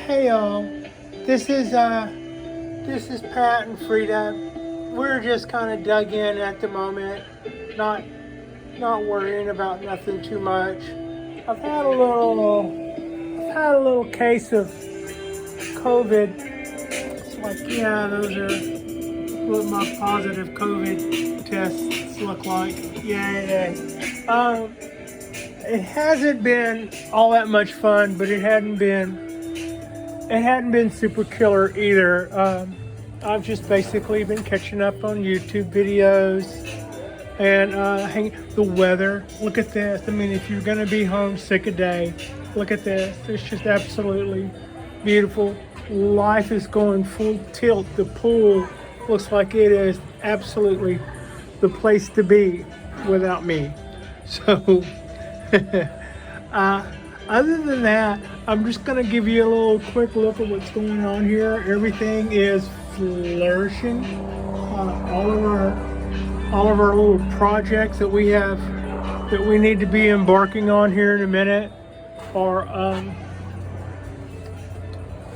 Hey y'all, this is Pat and Frida. We're just kind of dug in at the moment, not not worrying about nothing too much. I've had a little case of COVID. It's like, yeah, those are what my positive COVID tests look like. Yay. It hasn't been all that much fun, but it hadn't been super killer either. I've just basically been catching up on YouTube videos and the weather. Look at this. I mean, if you're gonna be homesick a day, look at this. It's just absolutely beautiful. Life is going full tilt. The pool looks like it is absolutely the place to be without me. So, other than that, I'm just gonna give you a little quick look at what's going on here. Everything is flourishing. All of our little projects that we have that we need to be embarking on here in a minute are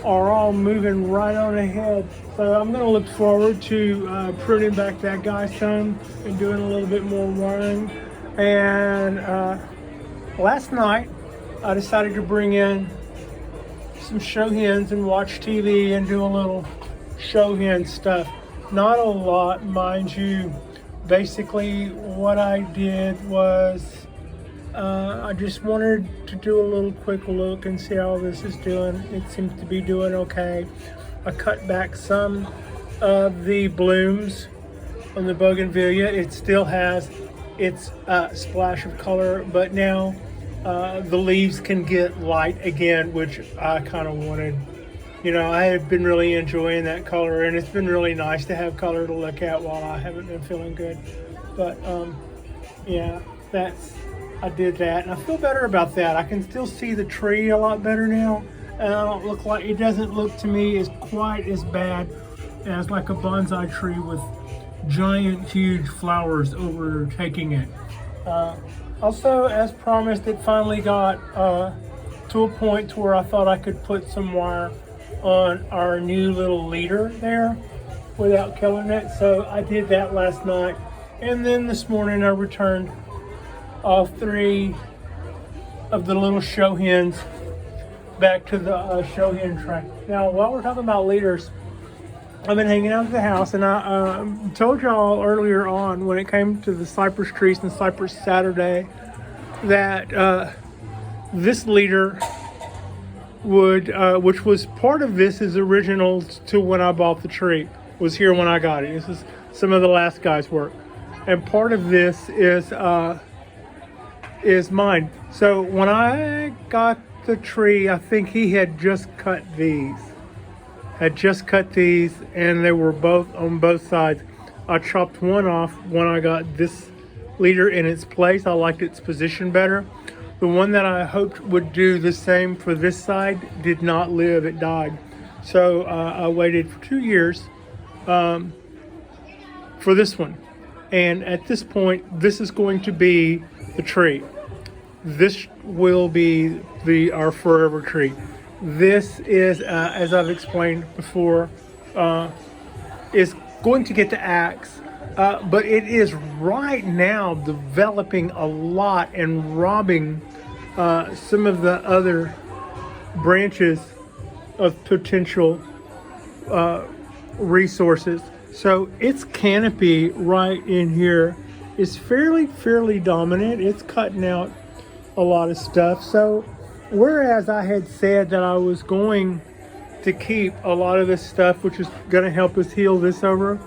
all moving right on ahead. So I'm gonna look forward to pruning back that guy some and doing a little bit more wiring. And last night I decided to bring in some show hens and watch TV and do a little show hen stuff. Not a lot, mind you. Basically, what I did was I just wanted to do a little quick look and see how this is doing. It seems to be doing okay. I cut back some of the blooms on the bougainvillea. It still has its splash of color, but now the leaves can get light again, which I kind of wanted. You know, I have been really enjoying that color, and it's been really nice to have color to look at while I haven't been feeling good. But yeah, I did that, and I feel better about that. I can still see the tree a lot better now, and it doesn't look to me as quite as bad as like a bonsai tree with giant, huge flowers overtaking it. Also, as promised, it finally got to a point to where I thought I could put some wire on our new little leader there without killing it. So I did that last night. And then this morning I returned all 3 of the little show hens back to the show hen tray. Now, while we're talking about leaders, I've been hanging out at the house, and I told y'all earlier on when it came to the cypress trees and Cypress Saturday that this leader would, which was part of this is original to when I bought the tree, was here when I got it. This is some of the last guy's work, and part of this is mine. So when I got the tree, I think he had just cut these. And they were both on both sides. I chopped one off when I got this leader in its place. I liked its position better. The one that I hoped would do the same for this side did not live, it died. So I waited for 2 years for this one. And at this point, this is going to be the tree. This will be our forever tree. This is, as I've explained before, is going to get the axe, but it is right now developing a lot and robbing some of the other branches of potential resources. So its canopy right in here is fairly dominant. It's cutting out a lot of stuff. So whereas I had said that I was going to keep a lot of this stuff, which is going to help us heal this over,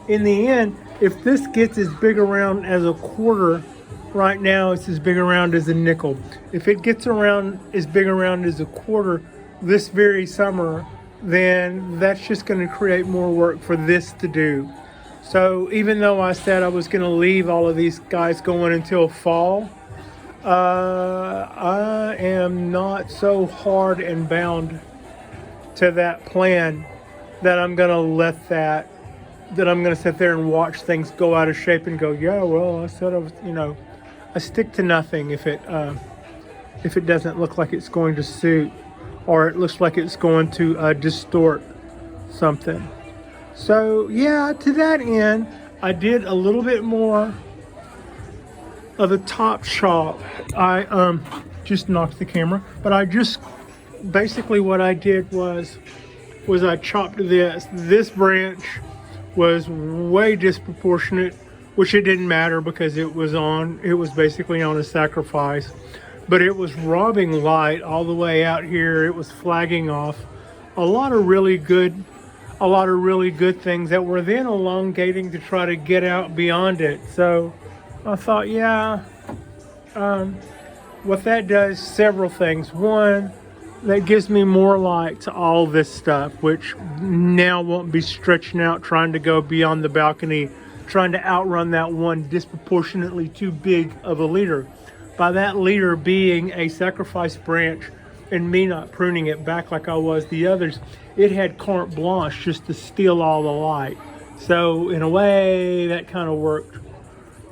in the end, if this gets as big around as a quarter, right now it's as big around as a nickel. If it gets around as big around as a quarter this very summer, then that's just going to create more work for this to do. So even though I said I was going to leave all of these guys going until fall, I am not so hard and bound to that plan that I'm going to sit there and watch things go out of shape and go, yeah, well, I said I was, I stick to nothing if it doesn't look like it's going to suit or it looks like it's going to distort something. So yeah, to that end, I did a little bit more of the top chop. I just knocked the camera, but I just basically what I did was I chopped this. This branch was way disproportionate, which it didn't matter because it was basically on a sacrifice, but it was robbing light all the way out here. It was flagging off a lot of really good things that were then elongating to try to get out beyond it. So I thought, yeah, what that does, several things. One, that gives me more light to all this stuff, which now won't be stretching out, trying to go beyond the balcony, trying to outrun that one disproportionately too big of a leader. By that leader being a sacrifice branch and me not pruning it back like I was the others, it had carte blanche just to steal all the light. So in a way, that kind of worked.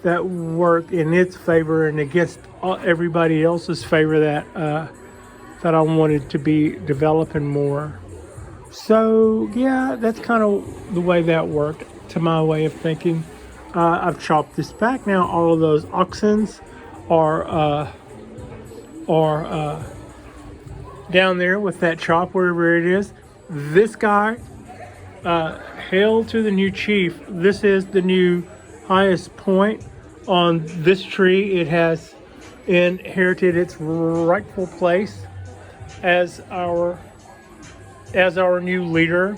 That worked in its favor and against everybody else's favor that I wanted to be developing more. So yeah, that's kind of the way that worked to my way of thinking. I've chopped this back now. All of those oxens are down there with that chop wherever it is. This guy, hail to the new chief. This is the new highest point on this tree. It has inherited its rightful place as our new leader,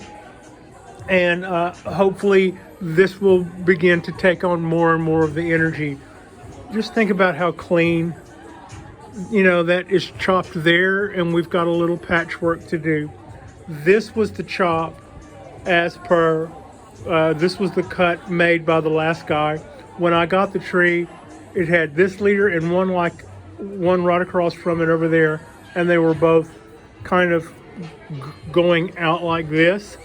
and hopefully this will begin to take on more and more of the energy. Just think about how clean, that is chopped there, and we've got a little patchwork to do. This was the chop as per this was the cut made by the last guy. When I got the tree, it had this leader and one right across from it over there, and they were both kind of going out like this,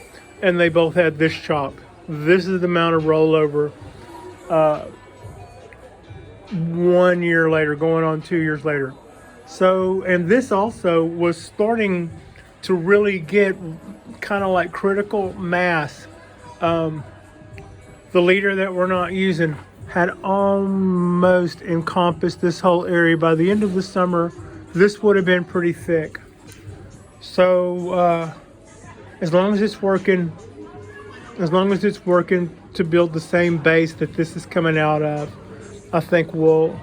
and they both had this chop. This is the amount of rollover 1 year later, going on 2 years later. So, and this also was starting to really get kind of like critical mass. The leader that we're not using had almost encompassed this whole area. By the end of the summer, this would have been pretty thick. So as long as it's working to build the same base that this is coming out of, I think we'll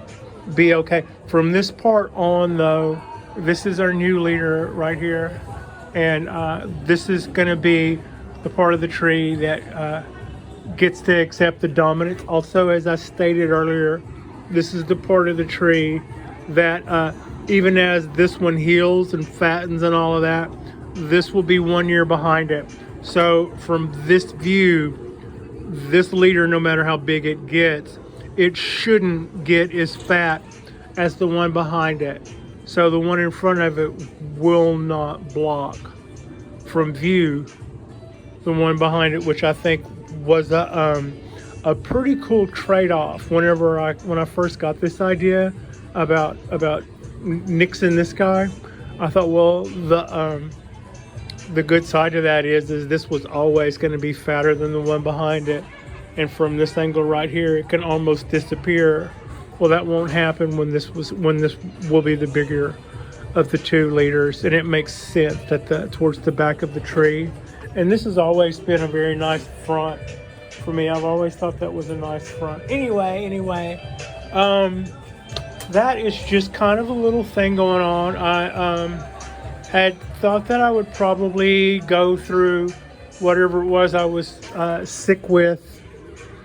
be okay. From this part on though, this is our new leader right here, and this is going to be the part of the tree that gets to accept the dominance. Also, as I stated earlier, this is the part of the tree that even as this one heals and fattens and all of that, this will be 1 year behind it. So from this view, this leader, no matter how big it gets, it shouldn't get as fat as the one behind it. So the one in front of it will not block from view the one behind it, which I think was a pretty cool trade-off. When I first got this idea about nixing this guy, I thought, well, the good side of that is this was always going to be fatter than the one behind it, and from this angle right here, it can almost disappear. Well, that won't happen when this will be the bigger of the two leaders, and it makes sense that towards the back of the tree. And this has always been a very nice front for me. I've always thought that was a nice front. Anyway, that is just kind of a little thing going on. I had thought that I would probably go through whatever it was I was sick with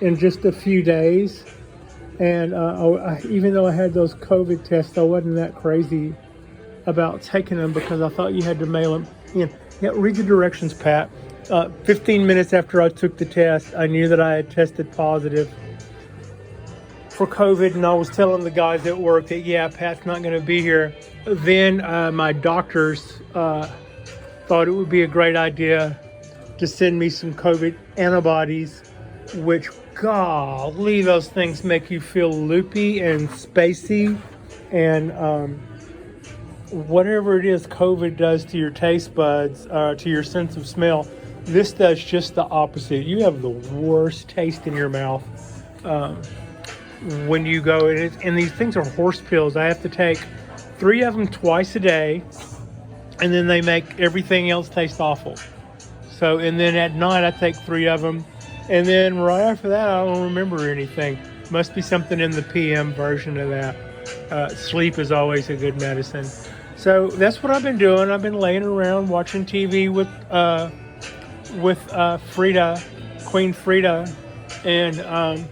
in just a few days. And even though I had those COVID tests, I wasn't that crazy about taking them because I thought you had to mail them in. Yeah, read the directions, Pat. 15 minutes after I took the test, I knew that I had tested positive for COVID, and I was telling the guys at work that, yeah, Pat's not going to be here. Then my doctors thought it would be a great idea to send me some COVID antibodies, which, golly, those things make you feel loopy and spacey, and whatever it is COVID does to your taste buds, to your sense of smell, this does just the opposite. You have the worst taste in your mouth when you go. And these things are horse pills. I have to take 3 of them twice a day, and then they make everything else taste awful. So, and then at night I take 3 of them, and then right after that I don't remember anything. Must be something in the PM version of that. Sleep is always a good medicine. So that's what I've been doing. I've been laying around watching TV with Frida, Queen Frida, and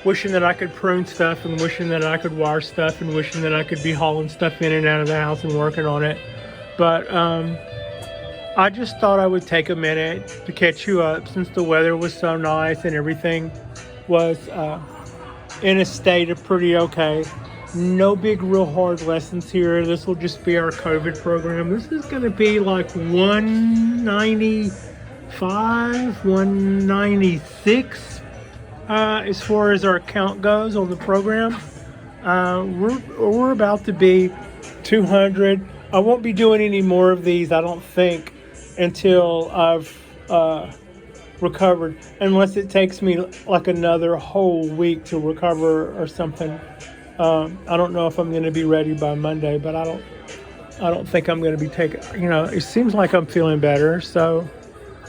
wishing that I could prune stuff, and wishing that I could wire stuff, and wishing that I could be hauling stuff in and out of the house and working on it. But I just thought I would take a minute to catch you up, since the weather was so nice and everything was in a state of pretty okay. No big real hard lessons here. This will just be our COVID program. This is going to be like 195, 196 as far as our count goes on the program. We're about to be 200. I won't be doing any more of these, I don't think, until I've recovered, unless it takes me like another whole week to recover or something. I don't know if I'm going to be ready by Monday, but I don't think I'm going to be taking, it seems like I'm feeling better. So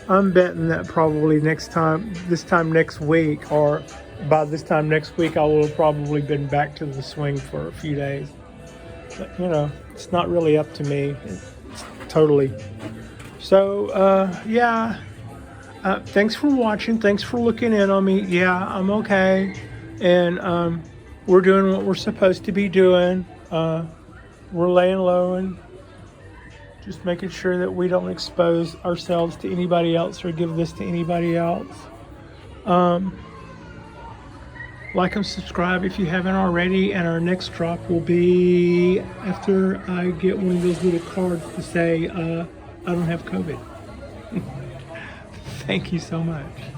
I'm betting that probably this time next week, or by this time next week, I will have probably been back to the swing for a few days. But, it's not really up to me. It's totally. So, yeah. Thanks for watching. Thanks for looking in on me. Yeah, I'm okay. And, we're doing what we're supposed to be doing. We're laying low and just making sure that we don't expose ourselves to anybody else or give this to anybody else. Like and subscribe if you haven't already. And our next drop will be after I get one of those little cards to say, I don't have COVID. Thank you so much.